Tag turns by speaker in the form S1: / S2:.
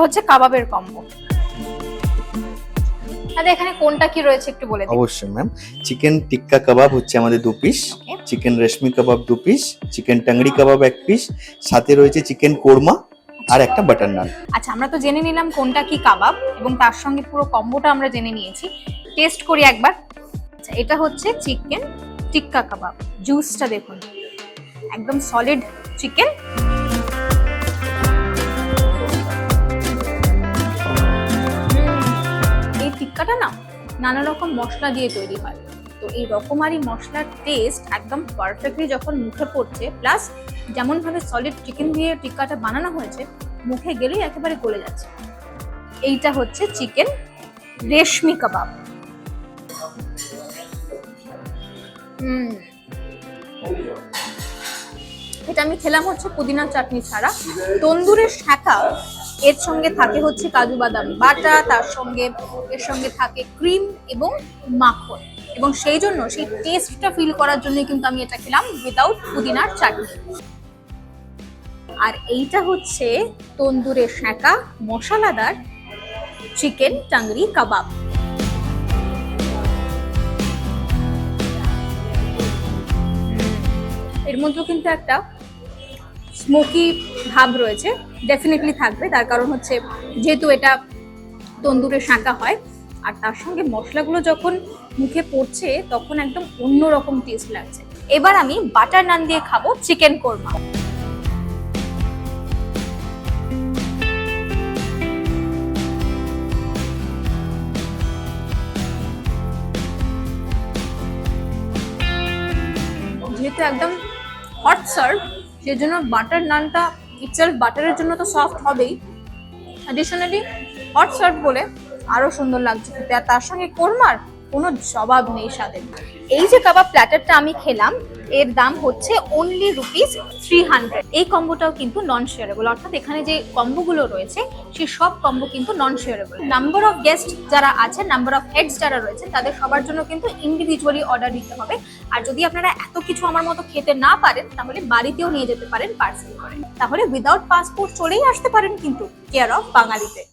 S1: হচ্ছে কাবাবের কম্বো। তাহলে এখানে কোনটা কি রয়েছে একটু বলে দিন।
S2: অবশ্যই ম্যাম, চিকেন টিক্কা কাবাব হচ্ছে আমাদের 2 পিস,
S1: Okay.
S2: চিকেন রেশমি কাবাব 2 পিস, চিকেন টাংড়ি কাবাব 1 পিস, সাথে রয়েছে চিকেন কোরমা আর একটা বাটার নান।
S1: আচ্ছা, আমরা তো জেনে নিলাম কোনটা কি কাবাব এবং তার সঙ্গে পুরো কম্বোটা আমরা জেনে নিয়েছি। টেস্ট করি একবার। আচ্ছা, এটা হচ্ছে চিকেন টিক্কা কাবাব। জুসটা দেখুন, একদম সলিড চিকেন। এই টিক্কাটা না নানা রকম মশলা দিয়ে তৈরি হয়, তো এই রকমারি মশলার টেস্ট একদম পারফেক্টলি যখন মুখে পড়ছে, প্লাস যেমন ভাবে সলিড চিকেন দিয়ে টিক্কাটা বানানো হয়েছে মুখে গেলেই একেবারে গলে যাচ্ছে। এইটা হচ্ছে চিকেন রেশমি কাবাব। এটা আমি খেলাম হচ্ছে পুদিনা চাটনি ছাড়া। তন্দুরের শাঁখা, এর সঙ্গে থাকে হচ্ছে কাজু বাদাম বাটা, তার সঙ্গে এর সঙ্গে থাকে ক্রিম এবং মাখন, এবং সেই জন্য সেই টেস্টটা ফিল করার জন্য কিন্তু আমি এটা খেলাম উইদাউট পুদিনার চাটনি। আর এইটা হচ্ছে তন্দুরের শাঁখা মশলাদার চিকেন টাংরি কাবাব। এর মধ্যেও কিন্তু একটা স্মোকি ভাব রয়েছে, ডেফিনেটলি থাকবে, তার কারণ হচ্ছে যেহেতু এটা তন্দুরের শাঁখা হয়, আর তার সঙ্গে মশলাগুলো যখন মুখে পড়ছে তখন একদম অন্যরকম টেস্ট লাগছে। এবার আমি বাটার নান দিয়ে খাবো চিকেন কোরমা। যেহেতু একদম হট সার্ভ, সেজন্য বাটার নানটা ইটসেলফ বাটারের জন্য তো সফট হবেই, অ্যাডিশনালি হট সার্ভ বলে আরো সুন্দর লাগছে খেতে। আর তার সঙ্গে কোরমার কোনো জবাব নেই স্বাদের। এই যে কাবাব প্ল্যাটারটা আমি খেলাম, এর দাম হচ্ছে অনলি ₹300। এই কম্বোটাও কিন্তু নন শেয়ারেবল, অর্থাৎ এখানে যে কম্বোগুলো রয়েছে সেই সব কম্বো কিন্তু নন শেয়ারেবল। নাম্বার অফ গেস্ট যারা আছে, নাম্বার অফ হেডস যারা রয়েছে, তাদের সবার জন্য কিন্তু ইন্ডিভিজুয়ালি অর্ডার দিতে হবে। আর যদি আপনারা এত কিছু আমার মতো খেতে না পারেন, তাহলে বাড়িতেও নিয়ে যেতে পারেন পার্সেল করে। তাহলে উইদাউট পাসপোর্ট চলেই আসতে পারেন কিন্তু কেয়ার অফ বাঙালিতে।